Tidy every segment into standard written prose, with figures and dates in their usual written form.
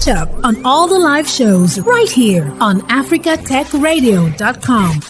Catch up on all the live shows right here on africatechradio.com.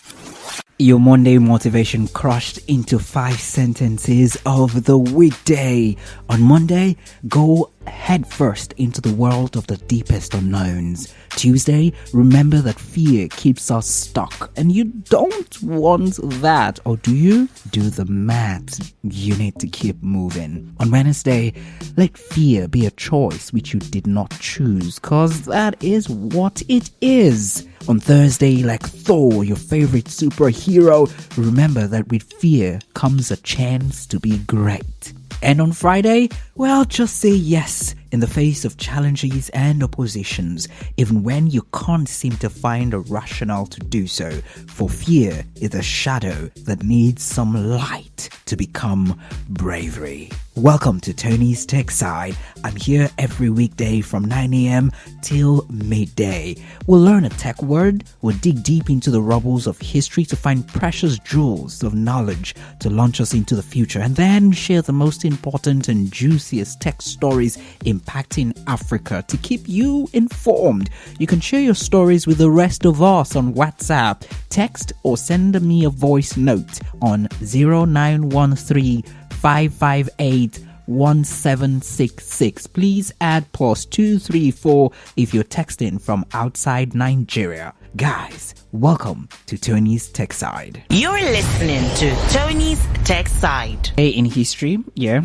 Your Monday motivation crushed into 5 sentences of the weekday. On Monday, go headfirst into the world of the deepest unknowns. Tuesday, remember that fear keeps us stuck and you don't want that, or do you? Do the math. You need to keep moving. On Wednesday, let fear be a choice which you did not choose, cause that is what it is. On Thursday, like Thor, your favorite superhero, remember that with fear comes a chance to be great. And on Friday, well, just say yes in the face of challenges and oppositions, even when you can't seem to find a rationale to do so, for fear is a shadow that needs some light to become bravery. Welcome to Tony's Tech Side. I'm here every weekday from 9 a.m. till midday. We'll learn a tech word, we'll dig deep into the rubbles of history to find precious jewels of knowledge to launch us into the future, and then share the most important and juiciest tech stories impacting Africa to keep you informed. You can share your stories with the rest of us on WhatsApp, text, or send me a voice note on 0913 558 1766. Please add +234 if you're texting from outside Nigeria. Guys, welcome to Tony's Tech Side. You're listening to Tony's Tech Side. Hey, in history,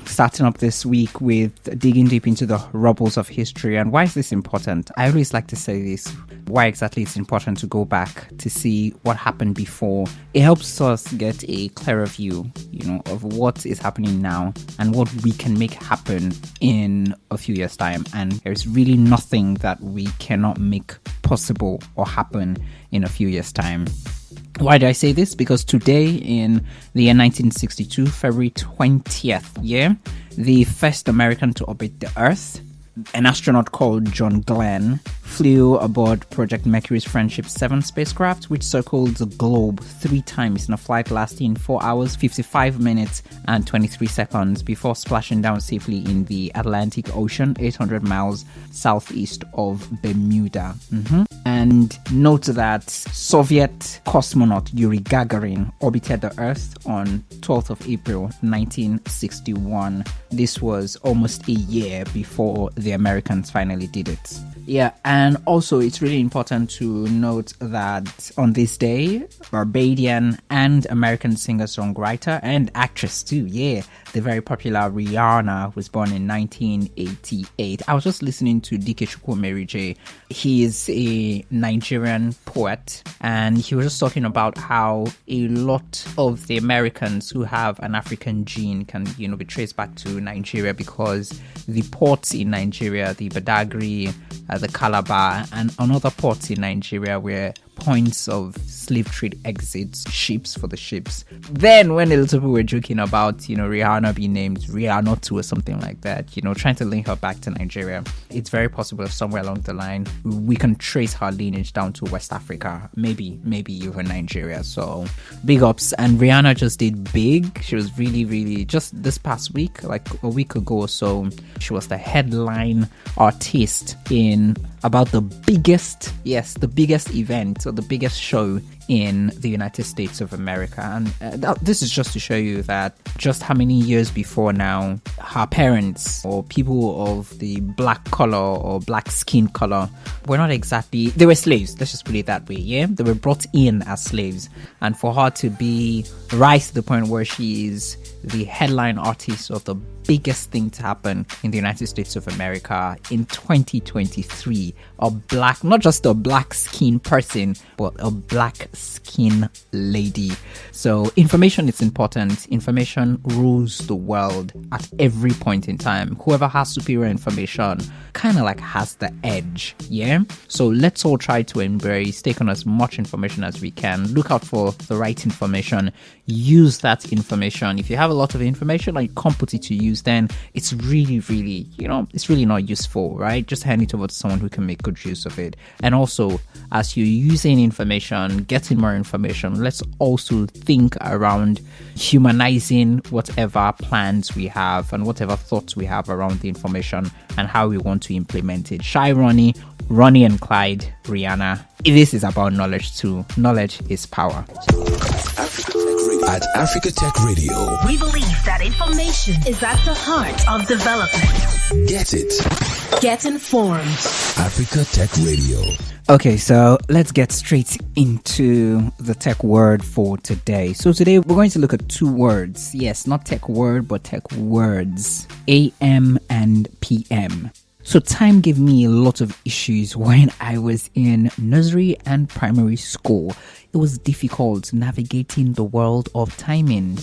starting up this week with digging deep into the rubbles of history. And why is this important? I always like to say this. Why exactly it's important to go back to see what happened before. It helps us get a clearer view, of what is happening now and what we can make happen in a few years' time. And there's really nothing that we cannot make possible or happen in a few years' time. Why do I say this? Because today, in the year 1962, February 20th, the first American to orbit the Earth, an astronaut called John Glenn, flew aboard Project Mercury's Friendship 7 spacecraft, which circled the globe 3 times in a flight lasting 4 hours, 55 minutes, and 23 seconds before splashing down safely in the Atlantic Ocean, 800 miles southeast of Bermuda. And note that Soviet cosmonaut Yuri Gagarin orbited the Earth on 12th of April 1961. This was almost a year before the Americans finally did it. And also it's really important to note that on this day, Barbadian and American singer-songwriter and actress too, the very popular Rihanna was born in 1988. I was just listening to Dike Chukwumerije. He is a Nigerian poet, and he was just talking about how a lot of the Americans who have an African gene can, be traced back to Nigeria, because the ports in Nigeria, the Badagry, the Calabar, and other ports in Nigeria were points of slave trade exits, ships for the ships. Then when a little people were joking about, Rihanna being named Rihanna 2 or something like that, trying to link her back to Nigeria, it's very possible somewhere along the line we can trace her lineage down to West Africa, maybe even Nigeria. So big ups. And Rihanna just did big. She was really just this past week, like a week ago or so, she was the headline artist in about the biggest event, or the biggest show in the United States of America. And this is just to show you that just how many years before now, her parents or people of the black color or black skin color were not exactly, they were slaves, let's just put it that way. They were brought in as slaves, and for her to rise to the point where she is the headline artist of the biggest thing to happen in the United States of America in 2023, not just a black skin person, but a black skin lady. So information is important. Information rules the world at every point in time. Whoever has superior information kind of has the edge. So let's all try to take on as much information as we can. Look out for the right information. Use that information. If you have a lot of information and you can't put it to use, then it's really, it's really not useful, right? Just hand it over to someone who can make good use of it. And also, as you're using information, get getting more information, let's also think around humanizing whatever plans we have and whatever thoughts we have around the information and how we want to implement it. Shy Ronnie and Clyde, Rihanna. This is about knowledge too. Knowledge is power. At Africa Tech Radio, We believe that information is at the heart of development. get it. Get informed. Africa Tech Radio. Okay, so let's get straight into the tech word for today. So today we're going to look at two words. Yes, not tech word, but tech words. AM and PM. So time gave me a lot of issues when I was in nursery and primary school. It was difficult navigating the world of timing.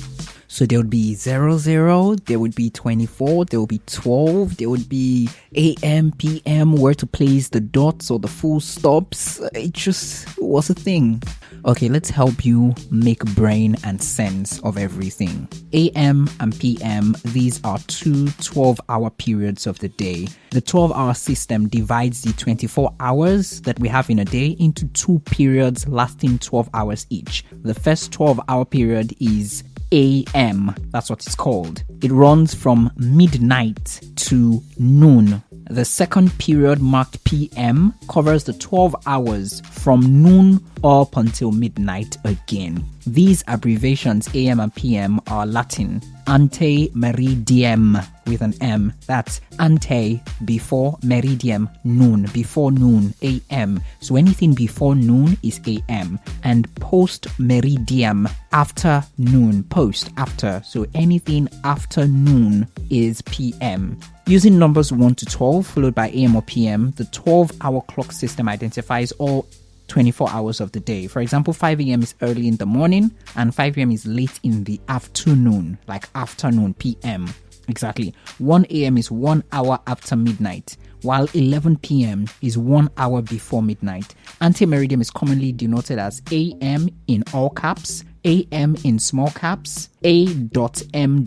So there would be 00, there would be 24, there would be 12, there would be AM, PM, where to place the dots or the full stops. It just was a thing. Okay, let's help you make brain and sense of everything. AM and PM, these are two 12-hour periods of the day. The 12-hour system divides the 24 hours that we have in a day into two periods lasting 12 hours each. The first 12-hour period is AM, that's what it's called. It runs from midnight to noon. The second period, marked PM, covers the 12 hours from noon up until midnight again. These abbreviations, AM and PM, are Latin. Ante meridiem with an M. That's ante, before, meridiem, noon, before noon, AM. So anything before noon is AM. And post meridiem, after noon, post, after. So anything after noon is PM. Using numbers 1 to 12 followed by AM or PM, the 12-hour clock system identifies all 24 hours of the day. For example, 5 a.m. is early in the morning and 5 p.m. is late in the afternoon, like afternoon, PM. Exactly. 1 a.m. is 1 hour after midnight, while 11 p.m. is 1 hour before midnight. Antemeridium is commonly denoted as AM in all caps, AM in small caps, A.M.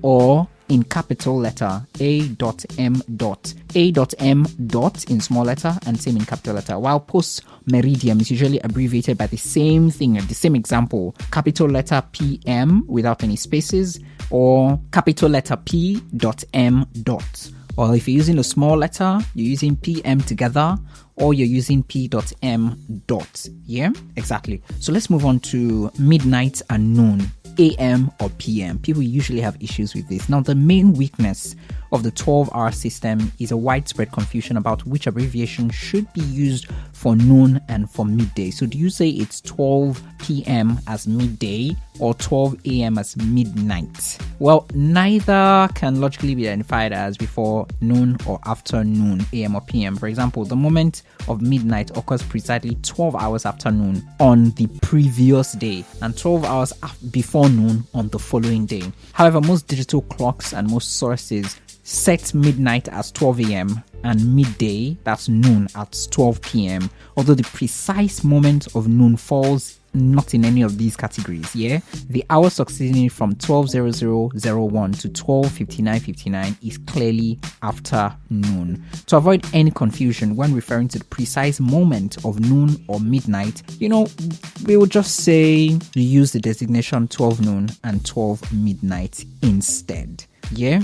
or in capital letter A.M. A.M. in small letter and same in capital letter, while post meridium is usually abbreviated by the same thing, the same example, capital letter PM without any spaces or capital letter P.M. Or if you're using a small letter, you're using PM together, or you're using P.M. Yeah, exactly. So let's move on to midnight and noon. AM or PM. People usually have issues with this. Now, the main weakness of the 12-hour system is a widespread confusion about which abbreviation should be used for noon and for midday. So do you say it's 12 p.m. as midday or 12 a.m. as midnight? Well, neither can logically be identified as before noon or after noon, AM or PM. For example, the moment of midnight occurs precisely 12 hours after noon on the previous day and 12 hours before noon on the following day. However, most digital clocks and most sources set midnight as 12 a.m. and midday, that's noon, at 12 p.m. Although the precise moment of noon falls not in any of these categories, yeah? The hour succeeding from 12:00:01 to 12:59:59 is clearly after noon. To avoid any confusion when referring to the precise moment of noon or midnight, we will just say use the designation 12 noon and 12 midnight instead. Yeah.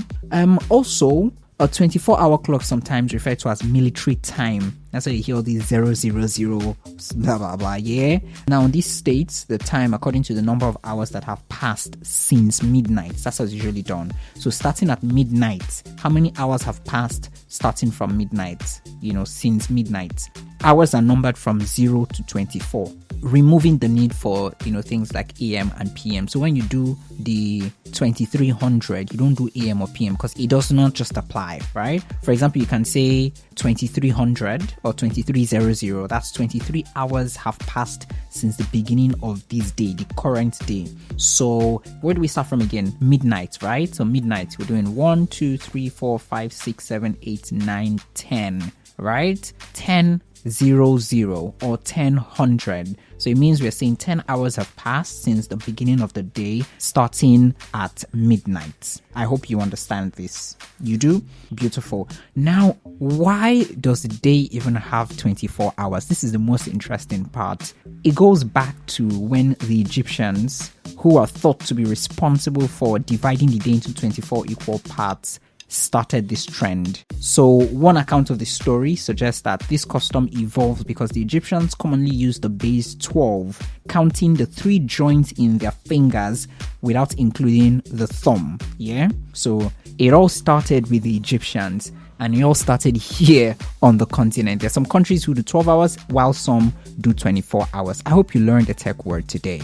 Also, a 24-hour clock sometimes referred to as military time. That's why you hear all these 000, blah, blah, blah, yeah? Now, this states the time according to the number of hours that have passed since midnight. That's how it's usually done. So starting at midnight, how many hours have passed starting from midnight, since midnight? Hours are numbered from 0 to 24, removing the need for, things like AM and PM. So when you do the 2300, you don't do AM or PM because it does not just apply, right? For example, you can say 2300 or 2300. That's 23 hours have passed since the beginning of this day, the current day. So where do we start from again? Midnight, right? So midnight, we're doing 1, 2, 3, 4, 5, 6, 7, 8, 9, 10, right? 10:00 or 10:100. So it means we're saying 10 hours have passed since the beginning of the day, starting at midnight. I hope you understand this. You do? Beautiful. Now, why does the day even have 24 hours? This is the most interesting part. It goes back to when the Egyptians, who are thought to be responsible for dividing the day into 24 equal parts, started this trend. So one account of the story suggests that this custom evolved because the Egyptians commonly used the base 12, counting the 3 joints in their fingers without including the thumb. Yeah, so it all started with the Egyptians, and it all started here on the continent. There's some countries who do 12 hours while some do 24 hours. I hope you learned a tech word today.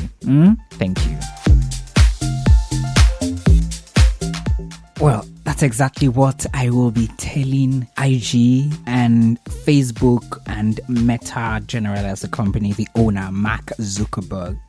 Thank you. Well, that's exactly what I will be telling IG and Facebook and Meta General as a company, the owner, Mark Zuckerberg.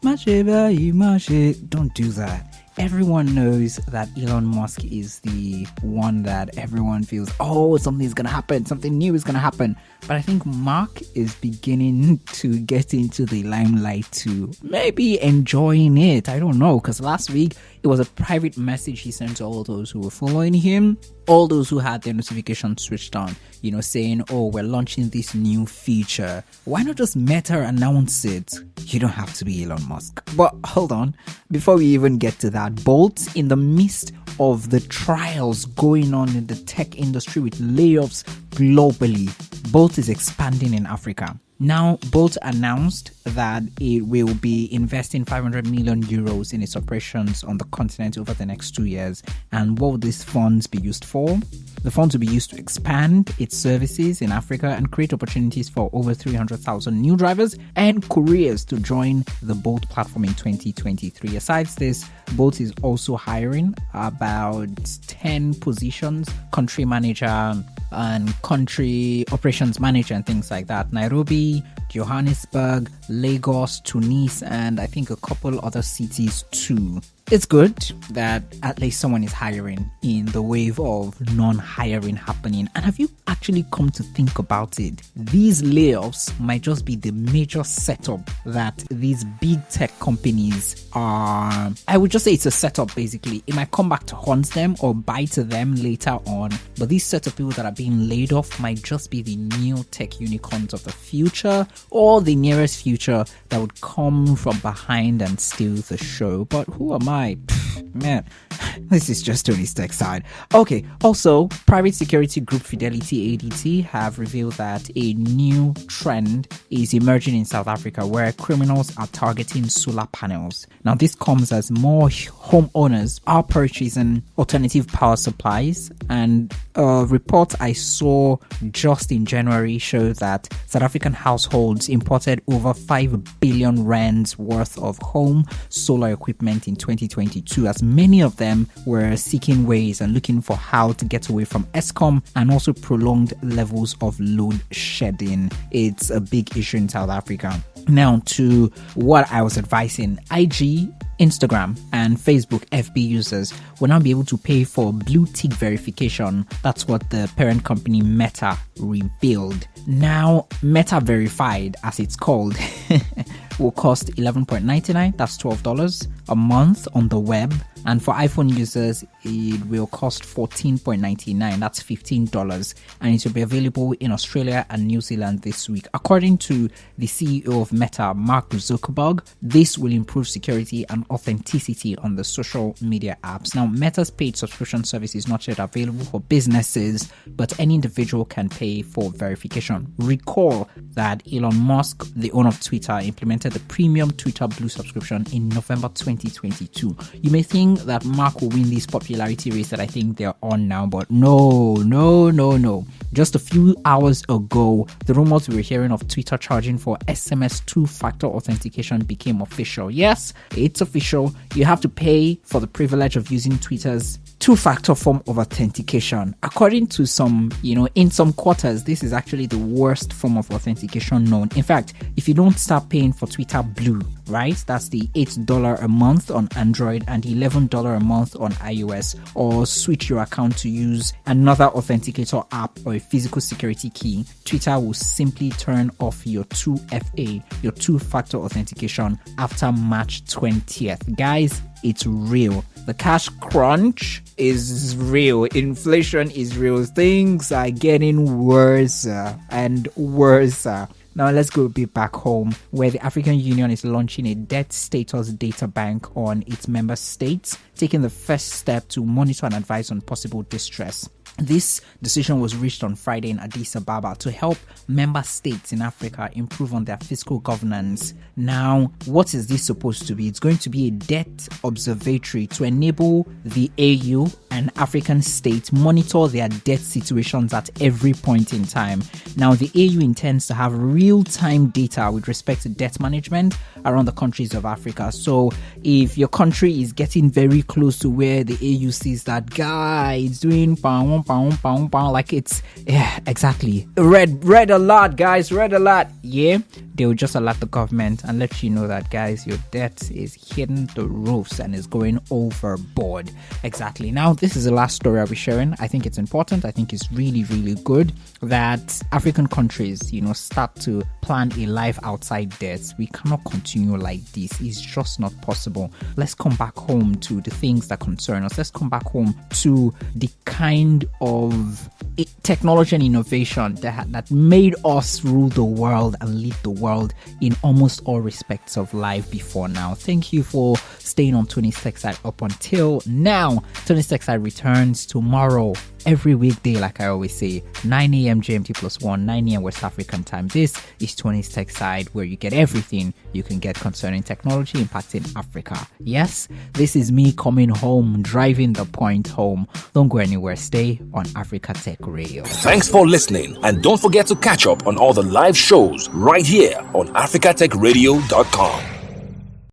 Don't do that. Everyone knows that Elon Musk is the one that everyone feels, oh, something's going to happen, something new is going to happen. But I think Mark is beginning to get into the limelight too. Maybe enjoying it. I don't know. Because last week, it was a private message he sent to all those who were following him. All those who had their notifications switched on, saying, oh, we're launching this new feature. Why not just Meta announce it? You don't have to be Elon Musk. But hold on. Before we even get to that, Bolt, in the midst of the trials going on in the tech industry with layoffs globally, Bolt is expanding in Africa. Now, Bolt announced that it will be investing 500 million euros in its operations on the continent over the next 2 years. And what will these funds be used for? The funds will be used to expand its services in Africa and create opportunities for over 300,000 new drivers and couriers to join the Bolt platform in 2023. Aside this, Bolt is also hiring about 10 positions, country manager and country operations manager and things like that. Nairobi, Johannesburg, Lagos, Tunis, and I think a couple other cities too. It's good that at least someone is hiring in the wave of non-hiring happening. And have you actually come to think about it? These layoffs might just be the major setup that these big tech companies are. I would just say it's a setup basically. It might come back to haunt them or bite them later on. But these set of people that are being laid off might just be the new tech unicorns of the future or the nearest future that would come from behind and steal the show. But who am I? Man, this is just Tony's tech side. Okay, also, private security group Fidelity ADT have revealed that a new trend is emerging in South Africa where criminals are targeting solar panels. Now, this comes as more homeowners are purchasing alternative power supplies, and a report I saw just in January showed that South African households imported over 5 billion rands worth of home solar equipment in 2022, as many of them were seeking ways and looking for how to get away from Eskom and also prolonged levels of load shedding. It's a big issue in South Africa. Now to what I was advising. IG, Instagram, and Facebook FB users will now be able to pay for blue tick verification. That's what the parent company Meta revealed. Now, Meta Verified, as it's called, will cost $11.99. That's $12 a month on the web. And for iPhone users, it will cost $14.99. That's $15. And it will be available in Australia and New Zealand this week. According to the CEO of Meta, Mark Zuckerberg, this will improve security and authenticity on the social media apps. Now, Meta's paid subscription service is not yet available for businesses, but any individual can pay for verification. Recall that Elon Musk, the owner of Twitter, implemented the premium Twitter Blue subscription in November 2022. You may think that Mark will win this popularity race that I think they're on now, but no. Just a few hours ago, the rumors we were hearing of Twitter charging for SMS two-factor authentication became official. Yes, it's official. You have to pay for the privilege of using Twitter's two-factor form of authentication. According to some, in some quarters, this is actually the worst form of authentication known. In fact, if you don't start paying for Twitter Blue right? That's the $8 a month on Android and $11 a month on iOS, or switch your account to use another authenticator app or a physical security key. Twitter will simply turn off your 2FA, your two-factor authentication, after March 20th. Guys, it's real. The cash crunch is real. Inflation is real. Things are getting worse and worse. Now let's go a bit back home, where the African Union is launching a debt status data bank on its member states, taking the first step to monitor and advise on possible distress. This decision was reached on Friday in Addis Ababa to help member states in Africa improve on their fiscal governance. Now, what is this supposed to be? It's going to be a debt observatory to enable the AU and African states monitor their debt situations at every point in time. Now, the AU intends to have real-time data with respect to debt management around the countries of Africa. So, if your country is getting very close to where the AU sees that guy is doing pound, like it's, yeah, exactly. Red alert, guys, red alert. Yeah, they'll just alert the government and let you know that, guys, your debt is hitting the roofs and is going overboard. Exactly. Now, this is the last story I'll be sharing. I think it's important. I think it's really, really good that African countries, start to plan a life outside debt. We cannot continue like this. It's just not possible. Let's come back home to the things that concern us. Let's come back home to the kind of technology and innovation that made us rule the world and lead the world in almost all respects of life before now. Thank you for staying on Tony's Tech Side up until now. Tony's Tech Side returns tomorrow, every weekday, like I always say, 9 a.m. GMT +1, 9 a.m. West African time. This is Tony's Tech Side, where you get everything you can get concerning technology impacting Africa. Yes, this is me coming home, driving the point home. Don't go anywhere. Stay on Africa Tech Radio. Thanks for listening, and don't forget to catch up on all the live shows right here on africatechradio.com.